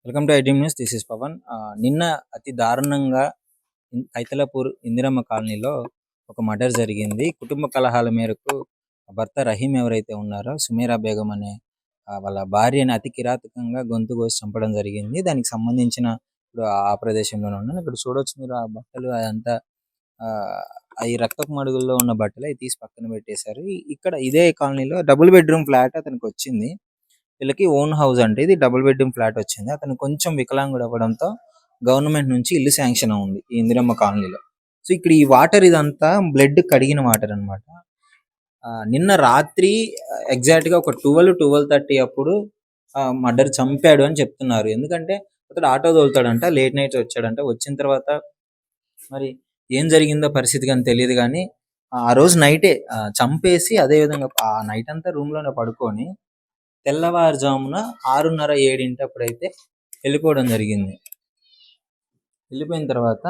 Welcome to iDream News. This is Pavan. నిన్న అతి దారుణంగా కైతలపూర్ ఇందిరమ్మ కాలనీలో ఒక మర్డర్ జరిగింది. కుటుంబ కలహాల మేరకు భర్త రహీం ఎవరైతే ఉన్నారో సుమేరా బేగం అనే వాళ్ళ భార్యని అతి కిరాతకంగా గొంతు కోసి చంపడం జరిగింది. దానికి సంబంధించిన ఇప్పుడు ఆ ప్రదేశంలోనే ఉన్నాను. ఇక్కడ చూడొచ్చు మీరు ఆ బట్టలు అదంతా ఈ రక్తపు మడుగుల్లో ఉన్న బట్టలు అవి తీసి పక్కన పెట్టేశారు. ఇక్కడ ఇదే కాలనీలో డబుల్ బెడ్రూమ్ ఫ్లాట్ అతనికి వచ్చింది. వీళ్ళకి ఓన్ హౌస్ అంటే ఇది డబుల్ బెడ్రూమ్ ఫ్లాట్ వచ్చింది. అతను కొంచెం వికలాంగుడు అవ్వడంతో గవర్నమెంట్ నుంచి ఇల్లు శాంక్షన్ ఉంది ఈ ఇందిరమ్మ కాలనీలో. సో ఇక్కడ ఈ వాటర్ ఇదంతా బ్లడ్ కడిగిన వాటర్ అనమాట. నిన్న రాత్రి ఎగ్జాక్ట్ గా ఒక 12:30 అప్పుడు మర్డర్ చంపాడు అని చెప్తున్నారు. ఎందుకంటే అతడు ఆటో తోలుతాడంట, లేట్ నైట్ వచ్చాడంట. వచ్చిన తర్వాత మరి ఏం జరిగిందో పరిస్థితి కానీ తెలియదు. కానీ ఆ రోజు నైటే చంపేసి అదే విధంగా ఆ నైట్ అంతా రూమ్ లోనే పడుకొని తెల్లవారుజామున 6:30, 7 అప్పుడైతే వెళ్ళిపోవడం జరిగింది. వెళ్ళిపోయిన తర్వాత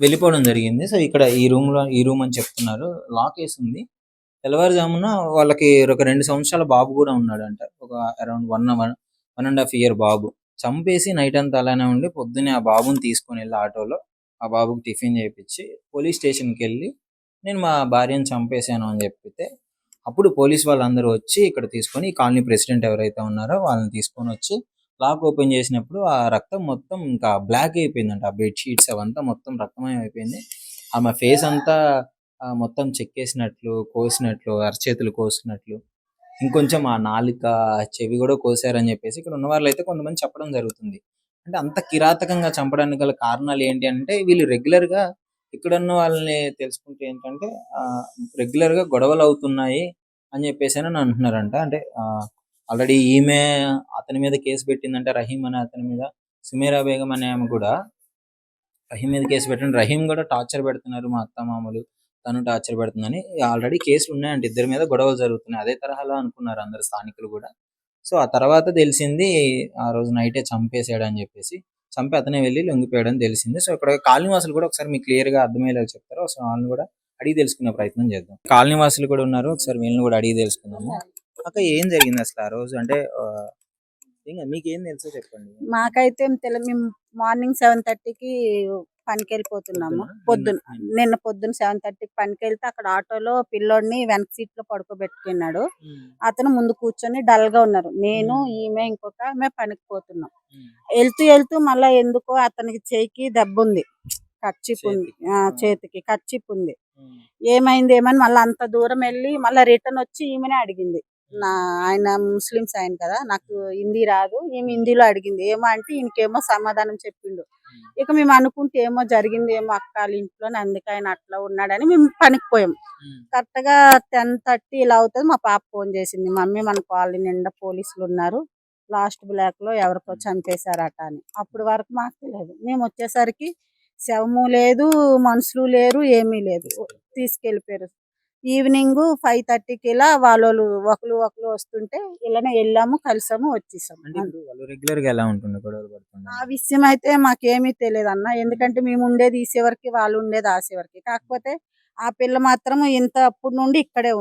వెళ్ళిపోవడం జరిగింది. సో ఇక్కడ ఈ రూమ్ అని చెప్తున్నారు. లాక్ వేసి ఉంది. తెల్లవారుజామున వాళ్ళకి ఒక 2 సంవత్సరాల బాబు కూడా ఉన్నాడంట. ఒక అరౌండ్ 1.5 year బాబు. చంపేసి నైట్ అంతా అలానే ఉండి పొద్దున్నే ఆ బాబుని తీసుకొని వెళ్ళి ఆటోలో ఆ బాబుకి టిఫిన్ చేయించి పోలీస్ స్టేషన్కి వెళ్ళి నేను మా భార్యను చంపేశాను అని చెప్పితే అప్పుడు పోలీస్ వాళ్ళందరూ వచ్చి ఇక్కడ తీసుకొని ఈ కాలనీ ప్రెసిడెంట్ ఎవరైతే ఉన్నారో వాళ్ళని తీసుకొని వచ్చి లాక్ ఓపెన్ చేసినప్పుడు ఆ రక్తం మొత్తం ఇంకా బ్లాక్ అయిపోయిందంట. ఆ బెడ్ షీట్స్ అవంతా మొత్తం రక్తమయం అయిపోయింది. ఆమె ఫేస్ అంతా మొత్తం చెక్కేసినట్లు, కోసినట్లు, అరచేతులు కోసినట్లు, ఇంకొంచెం ఆ నాలుక, చెవి కూడా కోసారని చెప్పేసి ఇక్కడ ఉన్న వాళ్ళు అయితే కొంతమంది చెప్పడం జరుగుతుంది. అంటే అంత కిరాతకంగా చంపడానికి గల కారణాలు ఏంటి అంటే వీళ్ళు రెగ్యులర్ గా ఇక్కడున్న వాళ్ళని తెలుసుకుంటే ఏంటంటే రెగ్యులర్ గా గొడవలు అవుతున్నాయి అని చెప్పేసి అని అంటున్నారంట. అంటే ఆల్రెడీ ఈమె అతని మీద కేసు పెట్టిందంటే రహీం అనే అతని మీద. సుమేరా బేగం అనే ఆమె కూడా రహీం మీద కేసు పెట్టండి. రహీం కూడా టార్చర్ పెడుతున్నారు, మా అత్త మామలు తను టార్చర్ పెడుతుందని ఆల్రెడీ కేసులు ఉన్నాయంటే ఇద్దరి మీద గొడవలు జరుగుతున్నాయి. అదే తరహాలో అనుకున్నారు అందరు స్థానికులు కూడా. సో ఆ తర్వాత తెలిసింది ఆ రోజు నైటే చంపేసాడు అని చెప్పేసి. చంపి అతనే వెళ్ళి లొంగిపోయాడని తెలిసింది. సో ఇక్కడ కాలనీ వాసులు కూడా ఒకసారి మీకు క్లియర్ గా అర్థమయ్యేలా చెప్తారు. సో వాళ్ళని కూడా అడిగి తెలుసుకునే ప్రయత్నం చేద్దాం. కాలనీ వాసులు కూడా ఉన్నారు, ఒకసారి వీళ్ళని కూడా అడిగి తెలుసుకుందాము. అక్క ఏం జరిగింది అసలు ఆ రోజు? అంటే మీకేం తెలుసో చెప్పండి. మాకైతే మేము మార్నింగ్ 7:30కి పనికి వెళ్ళిపోతున్నాము. నిన్న పొద్దున్న 7:30కి పనికి వెళ్తే అక్కడ ఆటోలో పిల్లోడిని వెనక సీట్ లో పడుకోబెట్టుకున్నాడు. అతను ముందు కూర్చొని డల్ గా ఉన్నారు. నేను ఈమె ఇంకొక ఆమె పనికి పోతున్నాం. వెళ్తూ మళ్ళా ఎందుకో అతనికి చేయికి దెబ్బ ఉంది, కర్చీప్ ఉంది, చేతికి కర్చీప్ ఉంది. ఏమైంది ఏమని మళ్ళీ అంత దూరం వెళ్ళి మళ్ళీ రిటర్న్ వచ్చి ఈమెనే అడిగింది. ఆయన ముస్లిమ్స్ ఆయన కదా, నాకు హిందీ రాదు, ఈమె హిందీలో అడిగింది. ఏమో అంటే ఈయనకేమో సమాధానం చెప్పిండు. ఇక మేము అనుకుంటే ఏమో జరిగింది ఏమో అక్క వాళ్ళ ఇంట్లో, అందుకే ఆయన అట్లా ఉన్నాడని మేము పనికి పోయాం. కరెక్ట్ గా 10:30 ఇలా అవుతుంది. మా పాప ఫోన్ చేసింది, మమ్మీ మన కాలనీ నిండా పోలీసులు ఉన్నారు, లాస్ట్ బ్లాక్ లో ఎవరికో చంపేశారట అని. అప్పుడు వరకు మాకు తెలియదు. మేము వచ్చేసరికి శవము లేదు, మనుషులు లేరు, ఏమీ లేదు, తీసుకెళ్లిపోయారు. ఈవినింగ్ 5:30కి ఇలా వాళ్ళు ఒకరు వస్తుంటే ఇలానే వెళ్ళాము, కలిసాము, వచ్చేసాము. ఆ విషయం అయితే మాకేమీ తెలియదు అన్న. ఎందుకంటే మేము ఉండేది ఈసేవరికి, వాళ్ళు ఉండేది ఆసేవరికి. కాకపోతే ఆ పిల్ల మాత్రం ఇంత అప్పుడు నుండి ఇక్కడే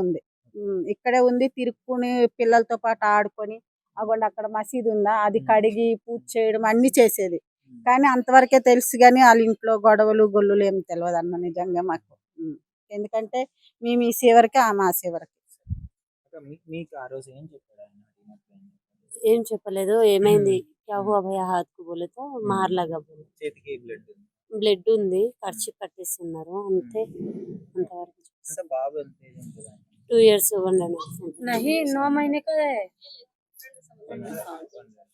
ఉంది, తిరుక్కుని పిల్లలతో పాటు ఆడుకొని అగోండి అక్కడ మసీదు ఉందా అది కడిగి పూజ చేయడం అన్ని చేసేది. కానీ అంతవరకే తెలుసు. కానీ వాళ్ళ ఇంట్లో గొడవలు గొల్లులు ఏమి తెలియదు అన్న నిజంగా మాకు. ఎందుకంటే మేము ఈ సేవరికి ఆమె ఆ సేవరికి. ఏం చెప్పలేదు. ఏమైంది क्या हुआ भैया हाथ को बोले तो मार लगा बोले. బ్లడ్ ఉంది, ఖర్చు కట్టేస్తున్నారు అంతే. అంతవరకు 2 years 1.5 नहीं 9 महीने का है,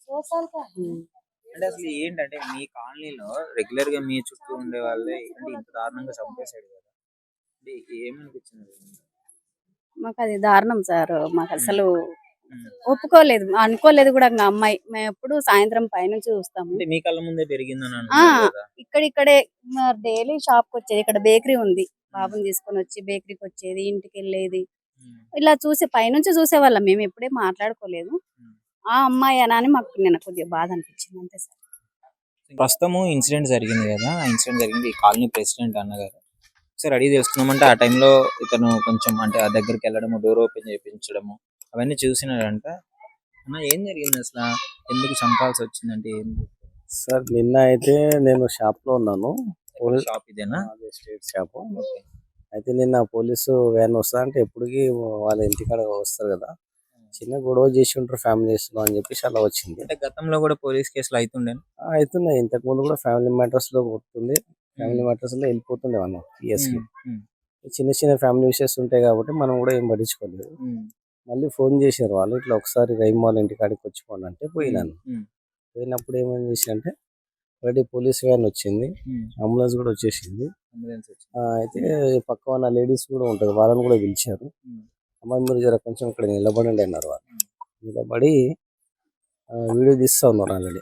2 साल का है. అంటే అసలు ఏంటంటే మీ కాలనీలో రెగ్యులర్ గా మీ చుట్టూ ఉండే వాళ్ళే అంటే ఇంత దారుణంగా చంపేశాడు కదా, ఏమనిపించింది? మాకు అది దారుణం సార్. మాకు అసలు ఒప్పుకోలేదు, అనుకోలేదు కూడా. అమ్మాయి మేము ఎప్పుడు సాయంత్రం పైనుంచి చూస్తాము. మీ కళ్ళ ముందే పెరిగిందని ఇక్కడే డైలీ షాప్ కి వచ్చేది. ఇక్కడ బేకరీ ఉంది, బాబుని తీసుకొని వచ్చి బేకరీకి వచ్చేది, ఇంటికి వెళ్ళేది. ఇలా చూసి పైనుంచి చూసేవాళ్ళం. మేము ఎప్పుడే మాట్లాడుకోలేదు. ఆ అమ్మాయి అని మాకు నిన్న కొద్దిగా బాధ అనిపించింది అంతే సార్. ప్రస్తుతం ఇన్సిడెంట్ జరిగింది కదా, ఆ ఇన్సిడెంట్ జరిగింది ఈ కాలనీ ప్రెసిడెంట్ అన్నగారు. ఒకసారి అడిగి తెలుసుకున్నామంటే ఆ టైంలో ఇతను కొంచెం అంటే ఆ దగ్గరికి వెళ్ళడము, డోర్ ఓపెన్ చేయించడము అవన్నీ చూసినారంట. అన్న ఏం జరిగింది అసలు? ఎందుకు చంపాల్సి వచ్చిందంటే ఏంది? సార్ నిన్న అయితే నేను షాప్ లో ఉన్నాను. షాప్ ఇదేనా? అదే స్ట్రీట్ షాప్. ఓకే. అయితే నిన్న పోలీసు వ్యాన్ వస్తా అంటే ఎప్పటికి వాళ్ళ ఇంటికాడ వస్తారు కదా, చిన్న గొడవ చేసి ఉంటారు ఫ్యామిలీస్ లో అని చెప్పేసి అలా వచ్చింది. అంటే గతంలో కూడా పోలీస్ కేసులు అవుతుండే. అవుతున్నాయి, ఇంతకు ముందు కూడా ఫ్యామిలీ మ్యాటర్స్ లో కొడుతుంది, ఫ్యామిలీ మ్యాటర్స్ లో వెళ్ళిపోతుండే మనం పిఎస్కి. చిన్న చిన్న ఫ్యామిలీ విషయస్ ఉంటాయి కాబట్టి మనం కూడా ఏం పట్టించుకోలేదు. మళ్ళీ ఫోన్ చేశారు వాళ్ళు, ఇట్లా ఒకసారి రైమ్ వాళ్ళ ఇంటికాడికి వచ్చిపోండి అంటే పోయినాను. పోయినప్పుడు ఏమని చేసి అంటే ఆల్రెడీ పోలీస్ వ్యాన్ వచ్చింది, అంబులెన్స్ కూడా వచ్చేసింది. అయితే పక్క ఉన్న లేడీస్ కూడా ఉంటుంది, వాళ్ళని కూడా పిలిచారు. అమ్మాయి మీరు జర కొంచెం ఇక్కడ నిలబడండి అన్నారు. వాళ్ళు నిలబడి వీడియో తీస్తా ఉన్నారు. ఆల్రెడీ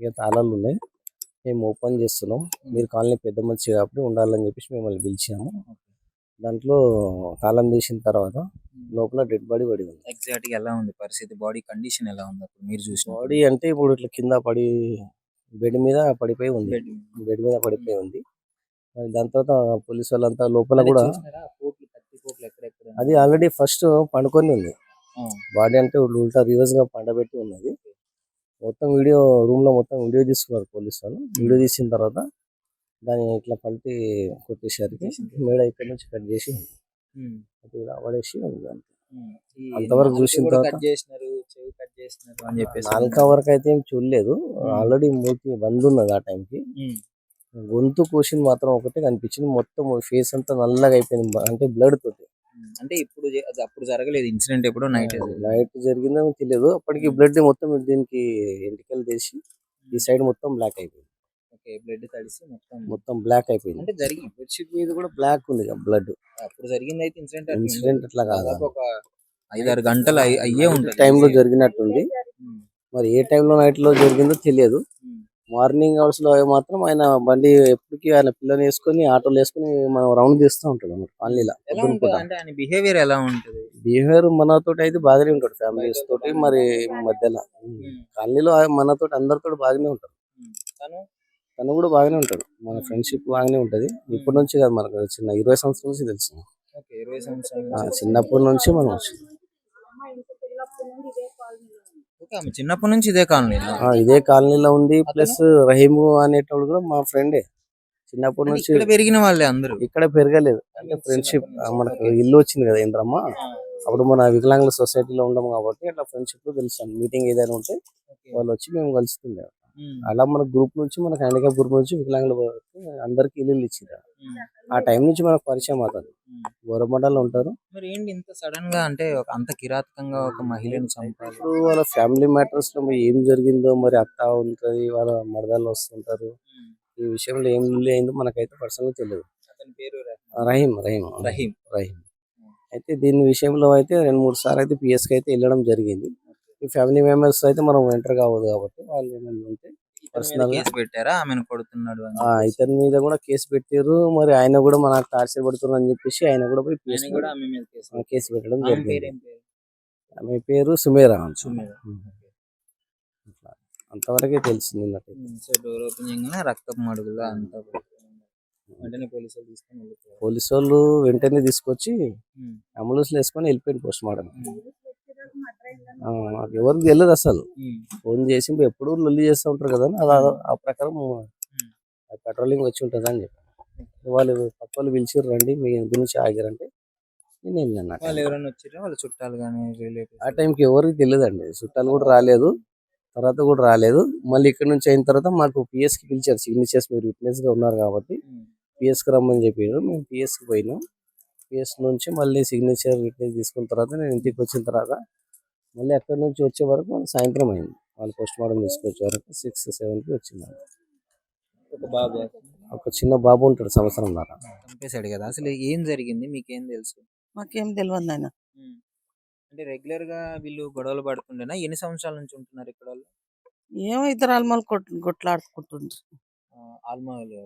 ఇక తాళాలు ఉన్నాయి, మేము ఓపెన్ చేస్తున్నాం, మీరు కాలనీ పెద్ద మంచి కాబట్టి ఉండాలని చెప్పేసి మిమ్మల్ని పిలిచాము. దాంట్లో తాళం తీసిన తర్వాత లోపల డెడ్ బాడీ పడి ఉంది. ఎగ్జాక్ట్ గా ఎలా ఉంది పరిస్థితి? బాడీ కండిషన్ ఎలా ఉంది అప్పుడు మీరు చూసిన? బాడీ అంటే ఇప్పుడు ఇట్లా కింద పడి బెడ్ మీద పడిపోయి ఉంది, బెడ్ మీద పడిపోయి ఉంది. మరి దాని తర్వాత పోలీసు వాళ్ళంతా లోపల కూడా అది ఆల్రెడీ ఫస్ట్ పండుకొని ఉంది. బాడీ అంటే ఉల్టా రివర్స్ గా పండబెట్టి ఉన్నది. మొత్తం వీడియో రూమ్ లో మొత్తం వీడియో తీసుకున్నారు పోలీసు వాళ్ళు. వీడియో తీసిన తర్వాత దాన్ని ఇట్లా పల్టి కొట్టేసరికి మేడ ఇక్కడ నుంచి కట్ చేసి ఇలా పడేసి ఉంది. అంతవరకు చూసిన తర్వాత నాలుక వరకు అయితే ఏం చూడలేదు, ఆల్రెడీ మూతి బంద్ ఉన్నది. ఆ టైంకి గొంతు కోసింది మాత్రం ఒకటే కనిపించింది, మొత్తం ఫేస్ అంతా నల్లగా అయిపోయింది, అంటే బ్లడ్ తోటి. అంటే ఇప్పుడు అప్పుడు జరగలేదు ఇన్సిడెంట్, ఎప్పుడో నైట్ జరిగిందో తెలియదు. అప్పటికి బ్లడ్ మొత్తం దీనికి ఎంటికలు తీసి ఈ సైడ్ మొత్తం బ్లాక్ అయిపోయింది. బ్లడ్ తడిసి మొత్తం బ్లాక్ అయిపోయింది. అంటే జరిగింది బెడ్షీట్ మీద కూడా బ్లాక్ ఉంది బ్లడ్. అప్పుడు జరిగింది అయితే ఇన్సిడెంట్ అట్లా కాదు, ఒక 5-6 గంటలు అయ్యే ఉంటుంది టైంలో జరిగినట్టుంది. మరి ఏ టైంలో నైట్ లో జరిగిందో తెలియదు. మార్నింగ్ అవర్స్ లో మాత్రం ఆయన బండి ఎప్పటికీ ఆయన పిల్లని వేసుకొని ఆటోలు వేసుకొని మనం రౌండ్ తీస్తూ ఉంటాడు అన్నమాట కాలనీలో. బిహేవియర్ ఎలా ఉంటుంది? బిహేవియర్ మనతో అయితే బాగానే ఉంటాడు, ఫ్యామిలీస్ తోటి. మరి మధ్యలో కాలనీలో మనతో అందరితో బాగానే ఉంటాడు, తను కూడా బాగానే ఉంటాడు. మన ఫ్రెండ్షిప్ బాగానే ఉంటది. ఇప్పటి నుంచి కాదు, మనకు చిన్న 20 సంవత్సరాల నుంచి తెలుసు. చిన్నప్పటి నుంచి మనం చిన్నప్పటి నుంచి ఇదే కాలనీ ఇదే కాలనీలో ఉంది. ప్లస్ రహీము అనేటోడు కూడా మా ఫ్రెండే, చిన్నప్పటి నుంచి పెరిగిన వాళ్ళే అందరూ. ఇక్కడ పెరగలేదు, అంటే ఫ్రెండ్షిప్. మనకు ఇల్లు వచ్చింది కదా ఇంద్రమ్మ, అప్పుడు మన వికలాంగుల సొసైటీలో ఉన్నాం కాబట్టి అట్లా ఫ్రెండ్షిప్ లో తెలుసు. మీటింగ్ ఏదైనా ఉంటే వాళ్ళు వచ్చి మేము కలుస్తుండే. అలా మన గ్రూప్ నుంచి, మనకు హ్యాండిక్యాప్ గ్రూప్ నుంచి వికలాంగుల అందరికి ఇల్లు ఇచ్చింది. ఆ టైం నుంచి మనకు పరిచయం అవుతుంది. గోరబండలో ఉంటారు. మరి ఏంటి ఇంత సడన్ గా, అంటే అంత కిరాతకంగా ఒక మహిళను చంపారు? వాళ్ళ ఫ్యామిలీ మ్యాటర్స్ లో ఏం జరిగిందో, మరి అత్త ఉంటది, వాళ్ళ మరదలు వస్తుంటారు, ఈ విషయంలో ఏం అయిందో మనకైతే పర్సనల్ తెలియదు. అతని పేరు రహీం. రహీం. అయితే దీని విషయంలో అయితే 2-3 సార్లు అయితే పిఎస్ కి అయితే వెళ్ళడం జరిగింది. ఈ ఫ్యామిలీ మెంబర్స్ అయితే మనం ఎంటర్ కావద్దు కాబట్టి వాళ్ళు ఏమైనా ఉంటే పర్సనల్ కేసు పెట్టారా ఆమెను కొడుతున్నాడు అని? ఇతని మీద కూడా కేసు పెట్టారు. మరి ఆయన కూడా మనకు టార్చర్ పడుతున్నారు అని చెప్పేసి ఆయన కూడా పోయి కేసు పెట్టడం జరిగింది. ఆమె పేరు సుమేరా. అంతవరకే తెలిసింది. డోర్ ఓపెన్ చేయగానే రక్తపు మడుగులా అంతా వెంటనే పోలీసు వాళ్ళు వెంటనే తీసుకొచ్చి అంబులెన్స్ లో వేసుకొని వెళ్ళిపోయింది పోస్ట్ మార్టం. ఎవరికి తెలియదు అసలు. ఫోన్ చేసి ఎప్పుడు లొల్లి చేస్తూ ఉంటారు కదా, అలా ఆ ప్రకారం పెట్రోలింగ్ వచ్చి ఉంటుంది అని చెప్పి వాళ్ళు పక్క వాళ్ళు పిలిచిర్రు, రండి మీ గురించి ఆగారంటే నేను వెళ్ళాను. వాళ్ళ చుట్టాలు కానీ ఆ టైంకి ఎవరికి తెలియదండి, చుట్టాలు కూడా రాలేదు, తర్వాత కూడా రాలేదు. మళ్ళీ ఇక్కడ నుంచి అయిన తర్వాత మాకు పిఎస్ కి పిలిచారు, సిగ్నేచర్స్ మీరు విట్నెస్ గా ఉన్నారు కాబట్టి పిఎస్ కి రమ్మని చెప్పారు. మేము పిఎస్ కి పోయినాం. పిఎస్ నుంచి మళ్ళీ సిగ్నేచర్ విట్నెస్ తీసుకున్న తర్వాత నేను ఇంటికి వచ్చిన తర్వాత మళ్ళీ అక్కడి నుంచి వచ్చే వరకు వాళ్ళు సాయంత్రం అయింది. వాళ్ళు పోస్ట్ మార్టం తీసుకొచ్చే వరకు 6-7కి వచ్చింది. ఒక చిన్న బాబు ఉంటాడు, సంవత్సరం దాకా. చంపేశాడు కదా, అసలు ఏం జరిగింది మీకేం తెలుసు? మాకేం తెలియదు ఆయన. అంటే రెగ్యులర్ గా వీళ్ళు గొడవలు పడుతుండేనా? ఎన్ని సంవత్సరాల నుంచి ఉంటున్నారు ఇక్కడ? ఏమో ఇద్దరు ఆల్మాలు కొట్లాడుకుంటుండ్రు. ఆల్మాలు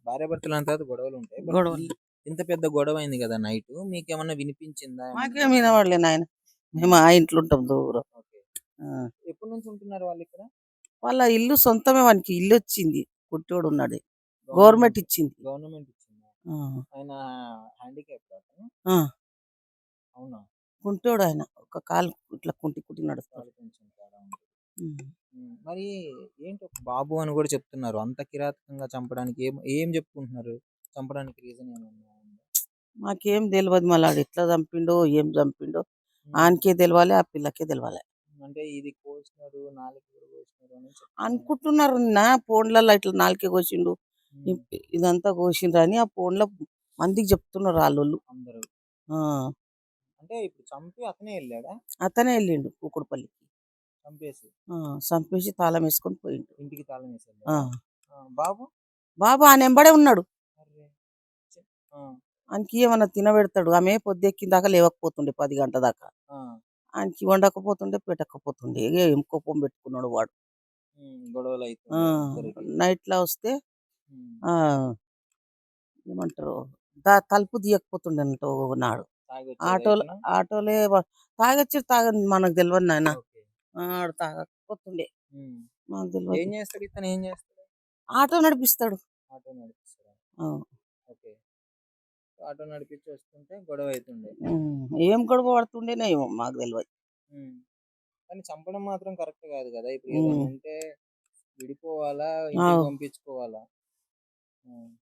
భార్య భర్తలు అంత గొడవలు ఉంటాయి. గొడవలు ఇంత పెద్ద గొడవ అయింది కదా నైట్, మీకేమన్నా వినిపించిందా? మాకేం వినవాడలే నాయన, మేము ఆ ఇంట్లో ఉంటాం దూరం. ఎప్పటి నుంచి ఉంటున్నారు వాళ్ళు ఇక్కడ? వాళ్ళ ఇల్లు సొంతమే, వానికి ఇల్లు వచ్చింది, కుట్టోడు ఉన్నాడు, గవర్నమెంట్ ఇచ్చింది. గవర్నమెంట్ ఇచ్చింది. ఆయన హ్యాండిక్యాప్. అవునా? కుంటోడు ఆయన ఒక కాలు ఇట్లా కుంటి కుంటి నడుస్తాడు. కాలు కొంచెం తేడా ఉంటుంది. ఉమ్. మరి ఏంటి ఒక బాబు అని కూడా చెప్తున్నారు. అంత కిరాతకంగా చంపడానికి ఏం ఏం చెప్పుకుంటున్నారు? చంపడానికి రీజన్ ఏమన్నా ఉందా? మాకేం తెలియదు మళ్ళీ ఆడు ఎట్లా చంపిండో ఏం చంపిండో ఉమ్. ఆనకే తెలియాలి ఆ పిల్లకే తెలియాలి అంటే ఇది కోసినారు, నాలుగు కూడా కోసినారు అని చెప్తున్నారు. అనుకుంటున్నారు. నా ఫోన్లలో ఇట్లా నాలుకే కోసిండు ఉమ్. ఇదంతా కోసిండ్రు అని ఆ ఫోన్లో మందికి చెప్తున్నారు వాళ్ళు. అందరూ ఆ, అంటే ఇప్పుడు చంపి అతనే వెళ్ళాడా? అతనే వెళ్ళిండు కూకుడుపల్లికి. చంపేసి చంపేసి తాళం వేసుకొని పోయిండు. ఇంటికి తాళం వేసి ఆ. వెళ్ళాడా? బాబు బాబు ఆయన ఎంబడే ఉన్నాడు. అర్రే. ఛെ. ఆ, ఆయనకి ఏమన్నా తినబెడతాడు. ఆమె పొద్దెక్కిన దాకా లేవకపోతుండే 10 గంటల దాకా. ఆ. ఆయనకి వండకపోతుండే పెట్టకపోతుండే ఏం కోపం పెట్టుకున్నాడు వాడు. గొడవలు అవుతుంది ఇద్దరికి. నైట్లో వస్తే ఉమ్. ఆ, ఏమంటారు తలుపు తీయకపోతుండే నాడు. తాగి వచ్చాడా ఆటోలో ఇతను? ఆటోలే తాగొచ్చి తాగని మనకు తెలియదు నాయన. ఓకే. ఆడు తాగకపోతుండే ఉమ్. మనకు ఏం తెలియదు. చేస్తాడు ఇతను? ఏం చేస్తాడు? ఆటో నడిపిస్తాడు. ఆటో నడిపిస్తాడా? ఆ. ఓకే. ఆటో నడిపించి వస్తుంటే గొడవ అవుతుండే. ఏం గొడవ పడుతుండేనే ఏమో మాకు తెలియదు. ఉమ్. కానీ చంపడం మాత్రం కరెక్ట్ కాదు కదా. ఇప్పుడు ఉమ్. ఏదైనా ఉంటే విడిపోవాలా, ఇంటికి పంపించుకోవాలా?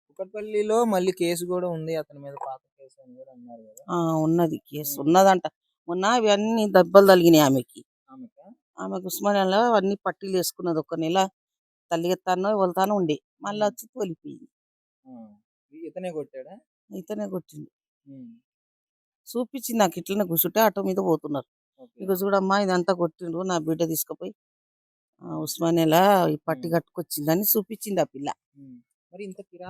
కుకట్పల్లిలో మళ్ళీ కేసు కూడా ఉంది అతని మీద, పాత కేసు అని కూడా అన్నారు కదా. ఉన్నది కేసు ఉన్నదంట. మొన్న ఇవన్నీ దెబ్బలు తగిలినాయి ఆమెకి. ఆమెకా? ఆమెకు ఉస్మానియాలో అన్ని పట్టీలు వేసుకున్నది. ఒక నెల తల్లిగెత్తానో వెళ్తానో ఉండి మళ్ళీ వచ్చి తోలిపోయింది. ఇతనే కొట్టాడా? ఇతనే కొట్టింది. ఉమ్. చూపించింది నాకు ఇట్లనే కూర్చుంటే ఆటో మీద పోతున్నారు. ఓకే. ఇక చూడమ్మా ఇదంతా కొట్టిండు నా బిడ్డ తీసుకుపోయి ఉస్మానియాలో ఈ పట్టి కట్టుకొచ్చిందని చూపించింది ఆ పిల్ల. మరి ఇంత కిరా